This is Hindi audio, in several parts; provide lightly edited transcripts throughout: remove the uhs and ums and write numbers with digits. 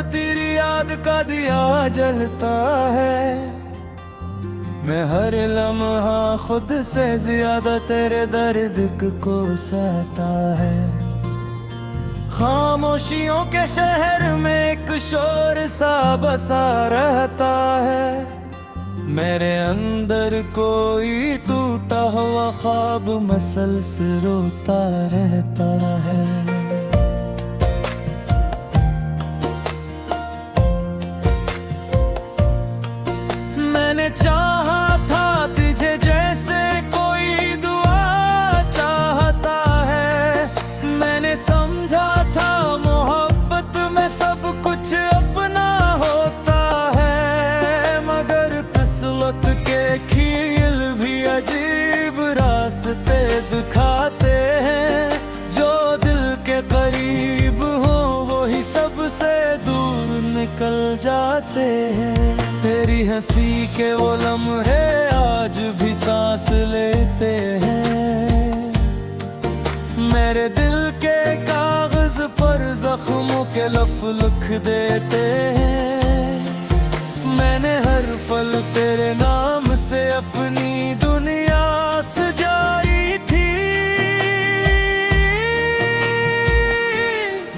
तेरी याद का दिया जलता है। मैं हर लम्हा खुद से ज्यादा तेरे दर्द को सहता है। खामोशियों के शहर में एक शोर सा बसा रहता है। मेरे अंदर कोई टूटा हुआ ख्वाब मसलसल रोता रहता है। मैंने चाहा था तुझे जैसे कोई दुआ चाहता है। मैंने समझा था मोहब्बत में सब कुछ अपना होता है। मगर किस्मत के खेल भी अजीब रास्ते दिखाते हैं। जो दिल के करीब हो वही सबसे दूर निकल जाते हैं। तेरी हंसी के वो लम्हे आज भी सांस लेते हैं। मेरे दिल के कागज पर जख्मों के लफ्ज़ लिख देते हैं। मैंने हर पल तेरे नाम से अपनी दुनिया सजाई थी।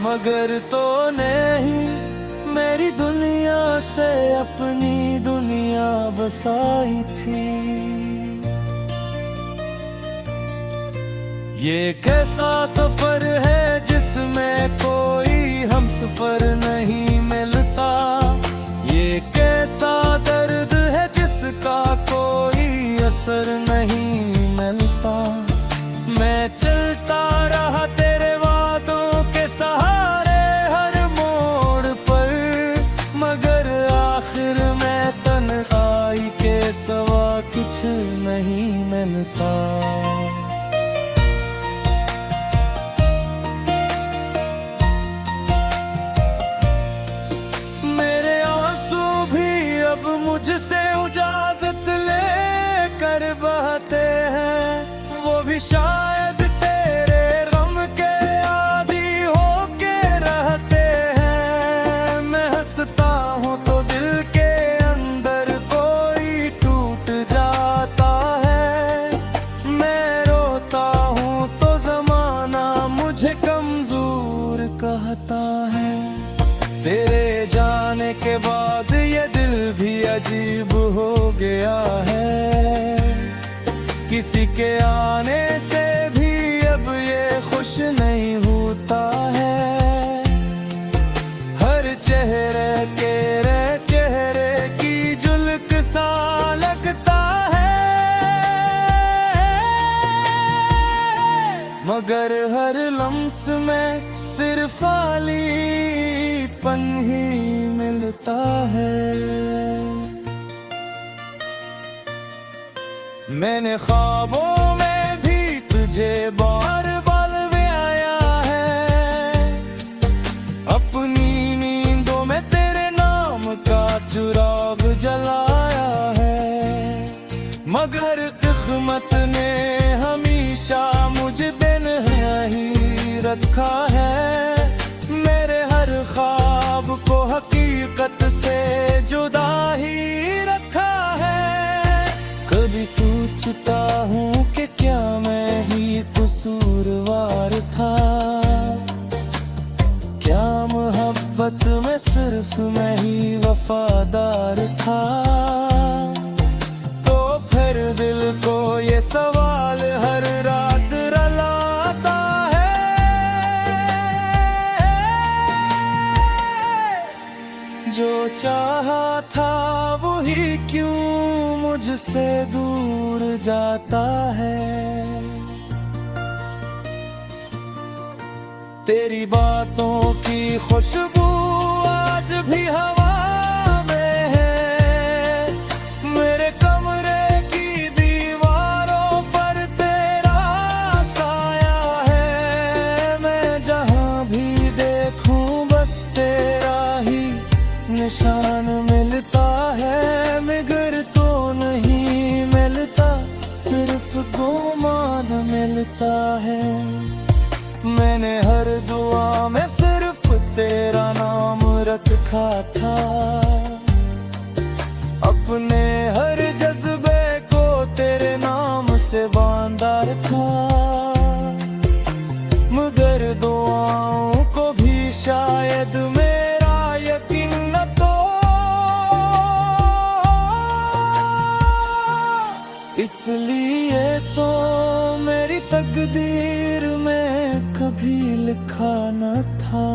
मगर तो नहीं मेरी दुनिया से अपनी दुनिया बसाई थी। ये कैसा सफर है जिसमें कोई हमसफर नहीं मिलता। ये कैसा दर्द है जिसका कोई असर नहीं मिलता। मैं चलता रहा तेरे वादों के सहारे हर मोड़ पर। मगर आखिर में तन्हाई के सिवा कुछ नहीं मिलता। मुझसे इजाजत लेकर बहते हैं। वो भी शायद तेरे गम के आदी होके रहते हैं। मैं हंसता हूँ तो दिल के अंदर कोई टूट जाता है। मैं रोता हूँ तो जमाना मुझे कमजोर कहता है। तेरे जाने के बाद ये दिल भी अजीब हो गया है। किसी के आने से भी अब ये खुश नहीं होता है। हर चेहरे की झुलक सा लगता है। मगर हर लम्स में सिर्फ खालीपन ही मिलता है। मैंने ख्वाबों में भी तुझे बार बार आया है। अपनी नींदों में तेरे नाम का चिराग जलाया है। मगर किस्मत ने हमेशा मुझे दिन ही रखा है। मेरे हर ख्वाब को हकीकत से जुदा ही रखा है। कभी सोचता हूँ कि क्या मैं ही कसूरवार था। क्या मोहब्बत में सिर्फ मैं ही वफादार था। तो फिर दिल को ये सवाल हर रात रुलाता है। जो चाहा था वही क्यों मुझसे दूर जाता है। तेरी बातों की खुशबू आज भी हवा में है। मेरे कमरे की दीवारों पर तेरा साया है। मैं जहाँ भी देखूं बस तेरा ही निशान मिलता है। मगर तो नहीं मिलता सिर्फ गुमान मिलता है। मैंने हर दुआ में सिर्फ तेरा नाम रखा लिखा था। अपने हर जज्बे को तेरे नाम से बांधा था, मगर दुआओं को भी शायद मेरा यकीन न तो। इसलिए तो मेरी तकदीर में कभी लिखा न था।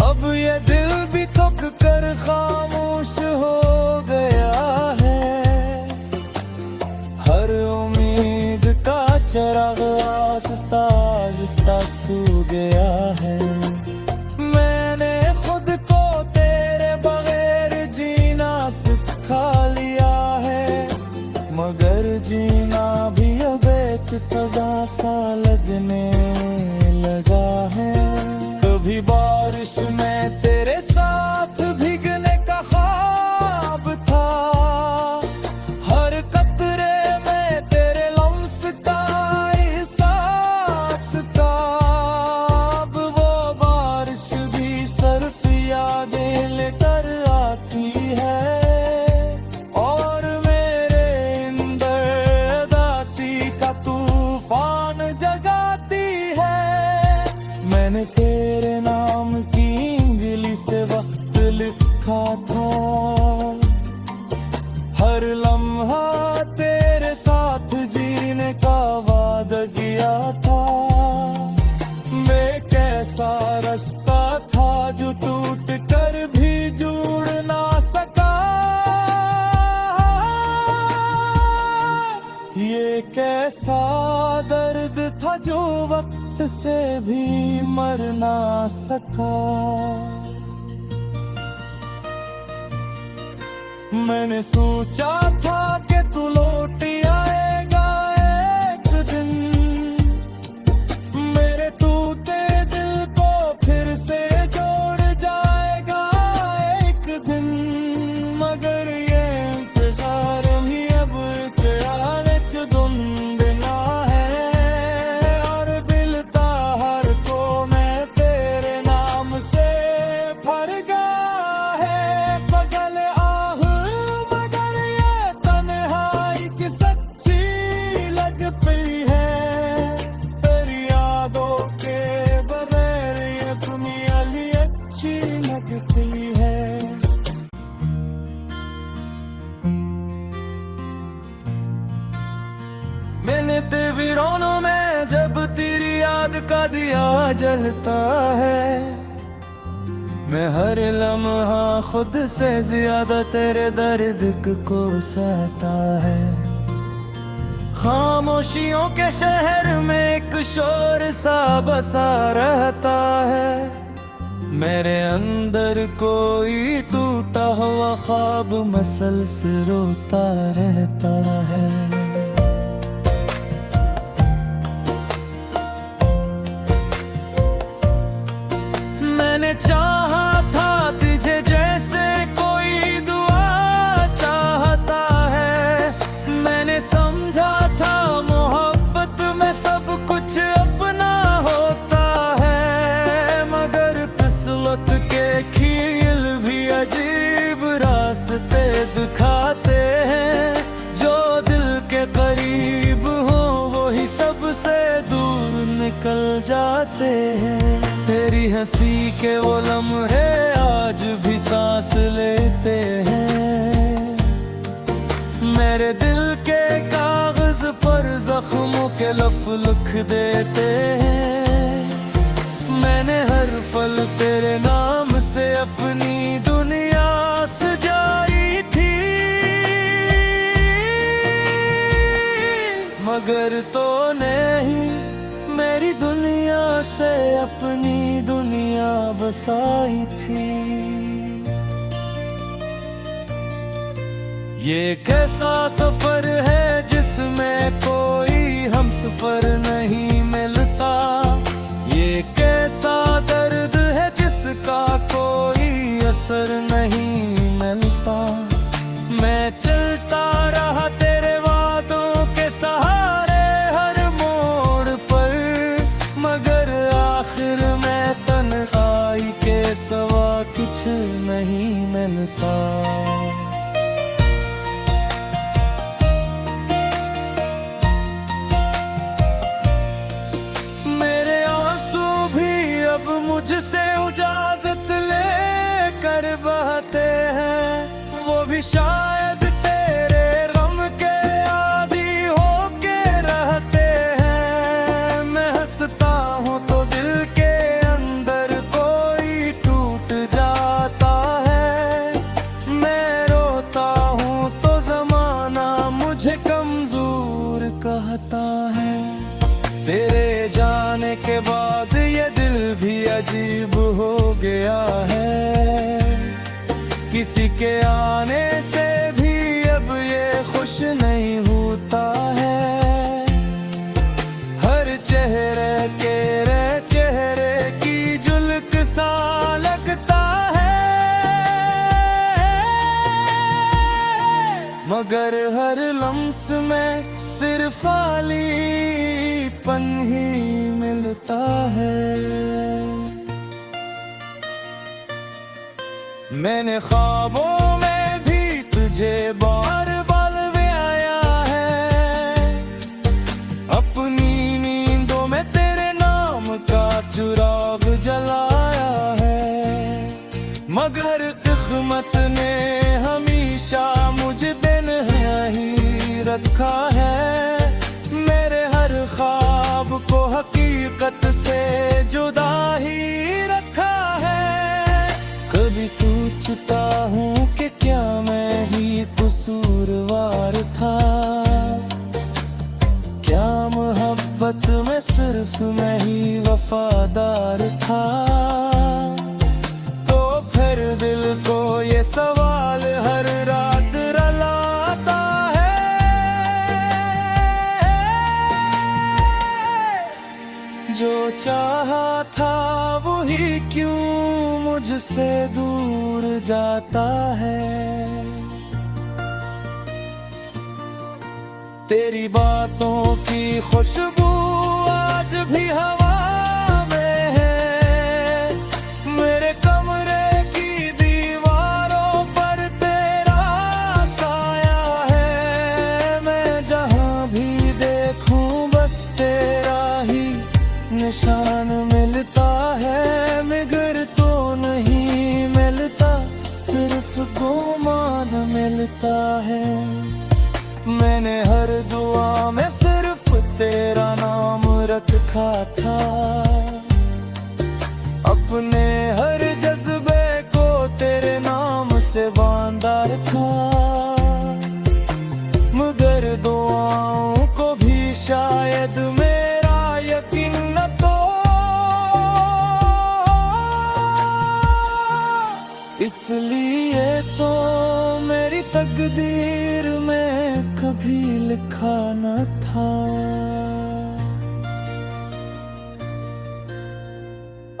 अब ये दिल भी थक कर खामोश हो गया है, हर उम्मीद का चिराग आहिस्ता आहिस्ता सू गया है। मैंने खुद को तेरे बगैर जीना सिखा लिया है, मगर जीना भी अब एक सजा सा लगने लगा है। कभी बारिश में तेरे साथ भीगने का ख्वाब था, हर कतरे में तेरे लम्स का एहसास था। अब वो बारिश भी सिर्फ यादें लेकर आती है, और मेरे अंदर उदासी का तूफान जगाती है। मैंने तेरे नाम की इंग्लिश से वक्त लिखा था, हर लम्हा तेरे साथ जीने का वादा किया था। मैं कैसा रास्ता था जो टूट कर भी जुड़ ना सका, ये कैसा दर्द था जो वक्त से भी मर ना सका। मैंने सोचा था कि तू लौट आएगा एक दिन, मेरे टूटे दिल को फिर से जोड़ जाएगा एक दिन। मगर ये इंतजार भी अब तेरे च धुंधला है, और दिल ताहर को मैं तेरे नाम से भर गया है। पगल आह मगर ये तन्हाई की सच्ची लग पई है, तेरी यादों के बगैर ये दुनिया भी अच्छी लगती है। मैंने तस्वीरों में जब तेरी याद का दिया जलता है, मैं हर लम्हा खुद से ज्यादा तेरे दर्द को सहता है। खामोशियों के शहर में एक शोर सा बसा रहता है, मेरे अंदर कोई टूटा हुआ ख्वाब मसलसल रोता रहता है। मैंने चाहा था तुझे जैसे कोई दुआ चाहता है, मैंने समझा था मोहब्बत में सब कुछ अपना होता है। मगर किस्मत के खेल भी अजीब रास्ते दिखाते हैं, जो दिल के करीब हो वही सबसे दूर निकल जाते हैं। तेरी हंसी के वो लम्हे आज भी सांस लेते हैं, मेरे दिल के कागज पर जख्मों के लफ लिख देते हैं। मैंने हर पल तेरे नाम से अपनी दुनिया सजाई थी, मगर तो नहीं मेरी दुनिया से अपनी दुनिया बसाई थी। ये कैसा सफर है जिसमें कोई हमसफर नहीं मिलता, ये कैसा दर्द है जिसका कोई असर नहीं मिलता। मैं चलता रहा तेरे वादों के सहारे हर मोड़ पर, मगर आखिर अजीब हो गया है। किसी के आने से भी अब ये खुश नहीं होता है। हर चेहरे की झुलक सा लगता है, मगर हर लम्स में सिर्फ खालीपन ही मिलता है। मैंने ख्वाबों में भी तुझे बार बार आया है। अपनी नींदों में तेरे नाम का चिराग जलाया है, मगर किस्मत ने हमेशा मुझे दिन ही रखा है। मेरे हर ख्वाब को हकीकत से जुदा ही रखा है। कभी सोचता हूँ कि क्या मैं ही कसूरवार था, क्या मोहब्बत में सिर्फ मैं ही वफादार था। तो फिर दिल को ये सवाल हर रात रुलाता है, जो चाहा था वही क्यों मुझसे दूर जाता है। तेरी बातों की खुशबू आज भी हवा में है। मेरे कमरे की दीवारों पर तेरा साया है। मैं जहाँ भी देखूं बस तेरा ही निशान मिलता है, मगर तो नहीं मिलता, सिर्फ गुमान मिलता है। मैंने हर दुआ में सिर्फ तेरा नाम रखा था, अपने हर जज्बे को तेरे नाम से बांधा रखा, मगर दुआओं को भी शायद मेरा यकीन न तो। इसलिए तो मेरी तकदीर में कभी लिखा न था।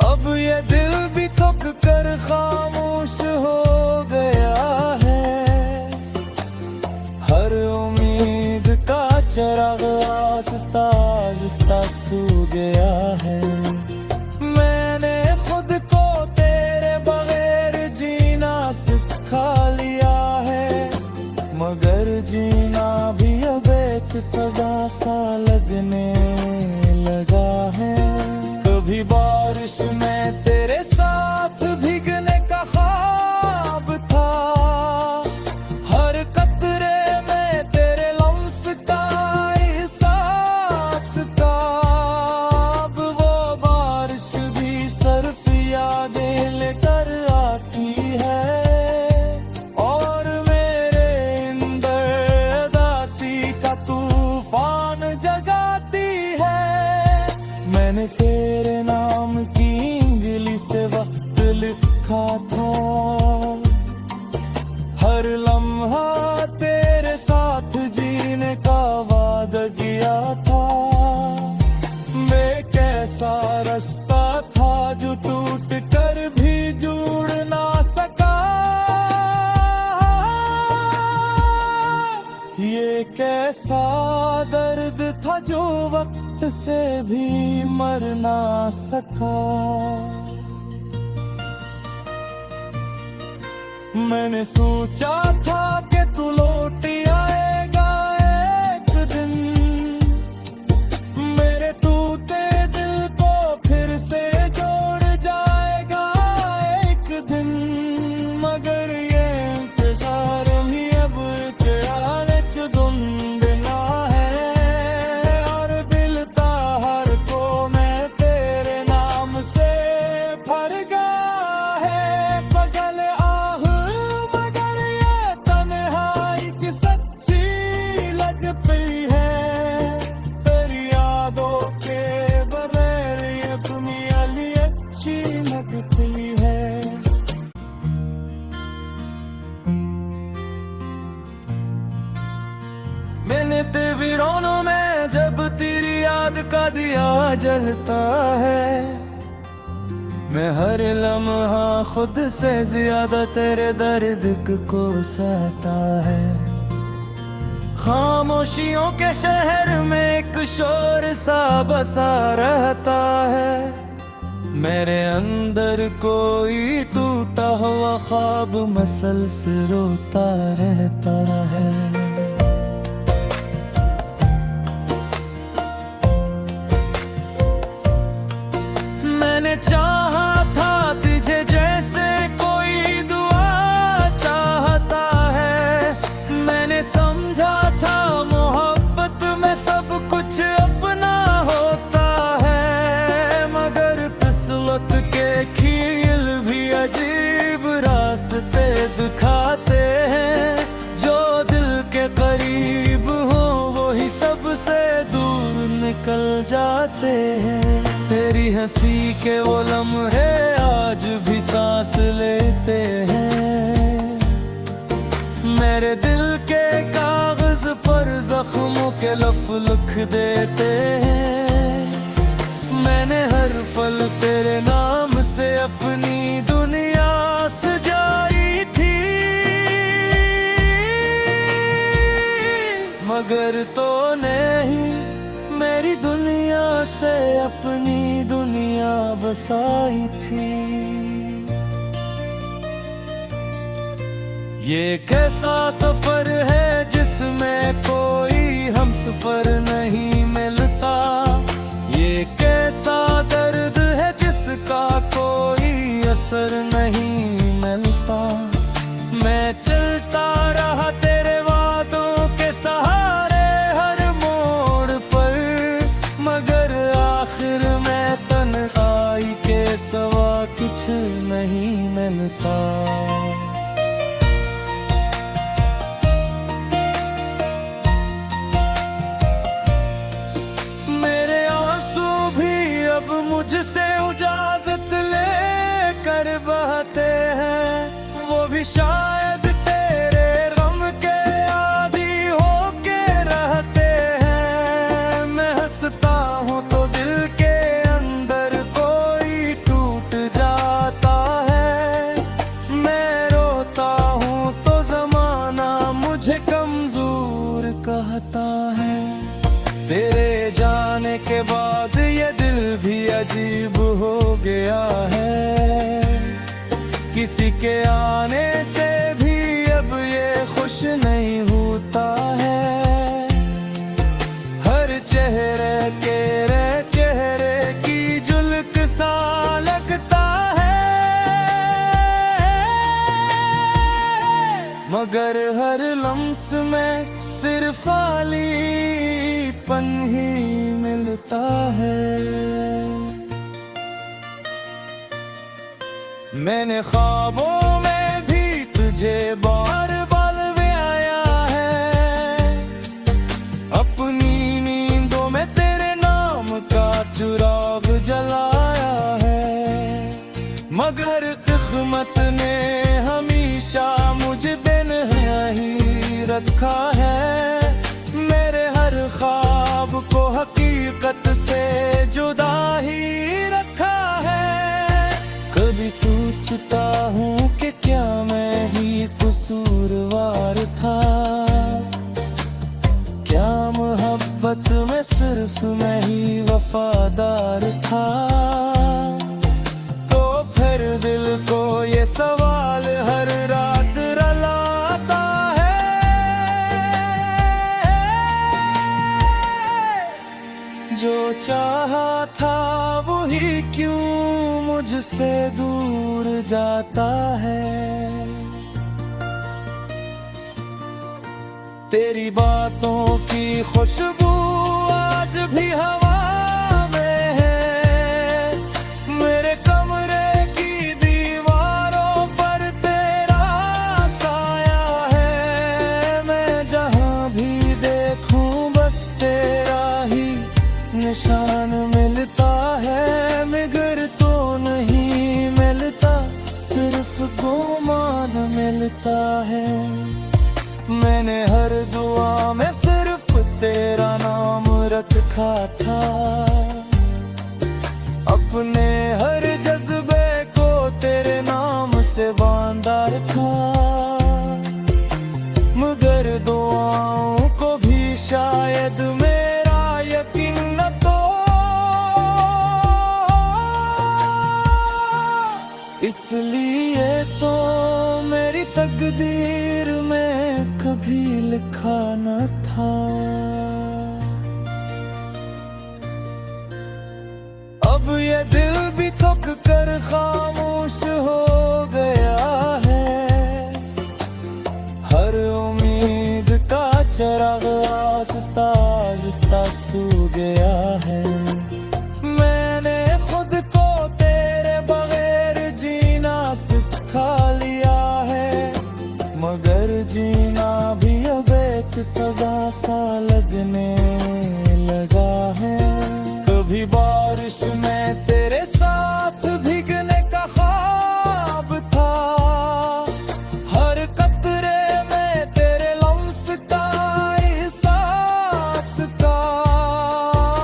अब ये दिल भी थक कर खामोश हो गया है। हर उम्मीद का चिराग आहिस्ता आहिस्ता सू गया है। मैंने खुद को तेरे बगैर जीना सिखा लिया है, मगर जीना भी अब एक सजा सा लगने लगा है। कभी बारिश में तेरे साथ भीगने का ख्वाब था, हर कतरे में तेरे लम्स का एहसास था। अब वो बारिश भी सिर्फ यादें लेकर आती है, और मेरे अंदर उदासी का तूफान जगाती है। मैंने तेरे नाम की इंग्लिश से वक्त लिखा था, हर लम्हा तेरे साथ जीने का वादा किया था। वे कैसा रास्ता था जो टूट कर भी जुड़ ना सका। ये कैसा दर्द था जो वक्त से भी मर ना सका। मैंने सोचा था कि तू लौट आएगा एक दिन, मेरे तूते दिल को फिर से जोड़ जाएगा एक दिन। मगर ये इंतजार भी अब ख्याल धुंधला है, और दिल ताहर को मैं तेरे नाम से भर गया है। बगल आह मगर ये तन्हा वीरानों में जब तेरी याद का दिया जलता है, मैं हर लम्हा खुद से ज्यादा तेरे दर्द को सहता है। खामोशियों के शहर में एक शोर सा बसा रहता है, मेरे अंदर कोई टूटा हुआ ख्वाब मसलसल रोता रहता है। मैंने चाहा था तुझे जैसे कोई दुआ चाहता है, मैंने समझा था मोहब्बत में सब कुछ अपना होता है, मगर किस्मत के खेल भी अजीब रास्ते दिखाते हैं। जो दिल के करीब हो वही सबसे दूर निकल जाते हैं। तेरी हंसी के वो लम्हे आज भी सांस लेते हैं, मेरे दिल के कागज पर जख्मों के लफ्ज़ लिख देते हैं। मैंने हर पल तेरे नाम से अपनी दुनिया सजाई थी, मगर तो नहीं मेरी दुनिया से अपनी दुनिया बसाई थी। ये कैसा सफर है जिसमें कोई हमसफर नहीं मिलता, ये कैसा दर्द है जिसका कोई असर नहीं मिलता। मैं चलता रहा तेरे वादों के सहारे हर मोड़ पर, मगर आखिर में तन्हाई के सिवा कुछ नहीं मिलता। मुझसे इजाजत लेकर बहते हैं, वो भी शायद तेरे गम के आदी होके रहते हैं। मैं हंसता हूँ तो दिल के अंदर कोई टूट जाता है, मैं रोता हूँ तो जमाना मुझे कमजोर कहता है। तेरे जाने के बाद ये दिल भी अजीब हो गया है, किसी के आने से भी अब ये खुश नहीं होता है। हर चेहरे की झुलक सा लगता है, मगर हर लम्स में सिर्फ खालीपन ही मिलता है। मैंने ख्वाबों में भी तुझे बार बार आया है, अपनी नींदों में तेरे नाम का चिराग जलाया है, मगर किस्मत ने हमेशा मुझे दिन ही रखा है। मेरे हर ख्वाब को हकीकत से जुदा ही रखा है। कभी सोचता हूँ कि क्या मैं ही कसूरवार था, क्या मोहब्बत में सिर्फ मैं ही वफादार था। तो फिर दिल को ये सवाल हर रात रुलाता है, जो चाहा था वही क्यों मुझसे दूर जाता है। तेरी बातों की खुशबू आज भी हवा में है, मेरे कमरे की दीवारों पर तेरा साया है। मैं जहाँ भी देखूं बस तेरा ही निशान मिलता है, मगर तो नहीं मिलता, सिर्फ गुमान मिलता है। मैंने हर दुआ में सिर्फ तेरा मगर दुआओं को भी शायद मेरा यकीन न तो। इसलिए तो मेरी तकदीर में कभी लिखा न था। अब ये दिल भी थक कर खामोश हो गया है। हर उम्मीद का चिराग आहिस्ता आहिस्ता सू गया है। मैंने खुद को तेरे बगैर जीना सिखा लिया है, मगर जीना भी अब एक सजा सा लगने लगा है। कभी बारिश में तेरे साथ भीगने का ख्वाब था, हर कतरे में तेरे लम्स का एहसास था।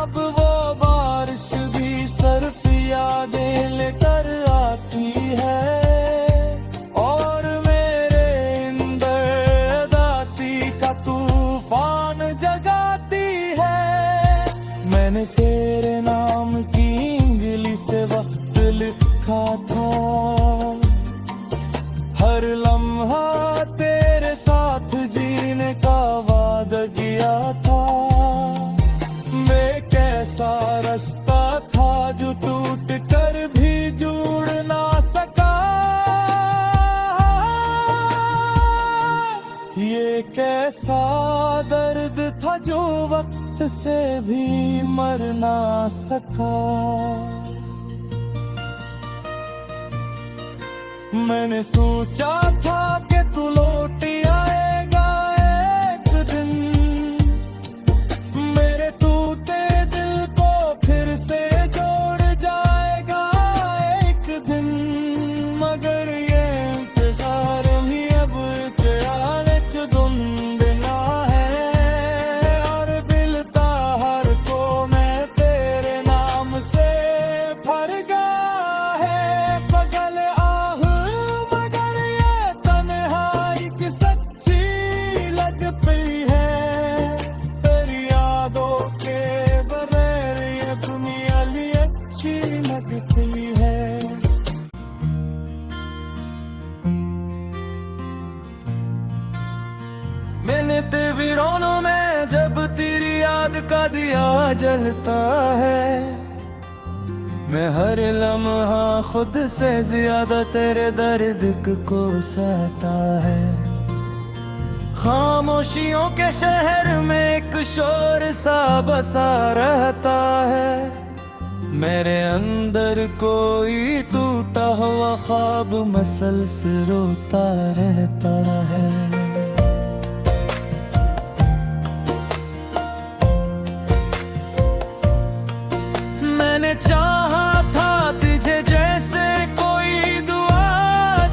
अब वो बारिश भी सिर्फ यादें लेकर आती है और मेरे अंदर उदासी का तूफान जगाती है। मैंने तेरे नाम की इंग्लिश से वक्त लिखा था, हर लम्हा तेरे साथ जीने का वादा किया था। वे कैसा रास्ता था जो टूट कर भी जुड़ ना सका। ये कैसा दर्द था जो वक्त से भी मर ना सका। मैंने सोचा था कि तू लौट आएगा एक दिन, मेरे टूटे दिल को फिर से जोड़ जाएगा एक दिन। मगर ये इंतजार भी अब ख्याल च धुंधला है और बिलता हर को मैं तेरे नाम से भर गया है। पगल आह मगर ये तन्हाई की सच्ची लग पई है। तेरी यादों के बगैर ये दुनिया भी अच्छी लगती है। मैंने तस्वीरों में जब तेरी याद का दिया जलता है, मैं हर लम्हा खुद से ज्यादा तेरे दर्द को सहता है। खामोशियों के शहर में एक शोर सा बसा रहता है। मेरे अंदर कोई टूटा हुआ ख्वाब मसलसल रोता रहता है। मैंने चाहा था तुझे जैसे कोई दुआ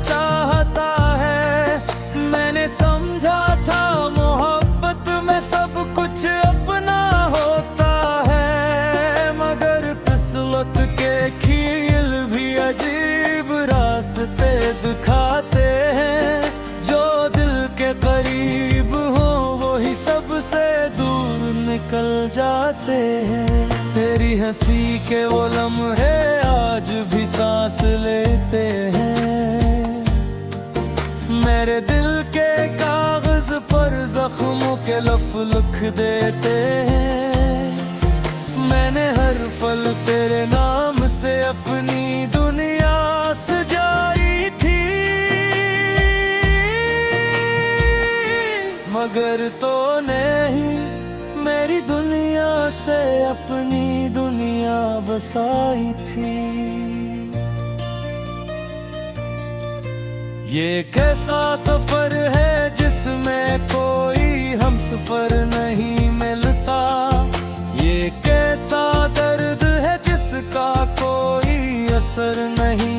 चाहता है। मैंने समझा था मोहब्बत में सब कुछ अपना होता है, मगर किस्मत के खेल भी अजीब रास्ते दिखाते हैं। जो दिल के करीब हो वो ही सबसे दूर निकल जाते हैं। तेरी हंसी के वो लम्हे आज भी सांस लेते हैं। मेरे दिल के कागज पर जख्मों के लफ्ज़ लिख देते हैं। मैंने हर पल तेरे नाम से अपनी दुनिया सजाई थी, मगर तो नहीं मेरी दुनिया से अपनी दुनिया बसाई थी। ये कैसा सफर है जिसमें कोई हमसफर नहीं मिलता। ये कैसा दर्द है जिसका कोई असर नहीं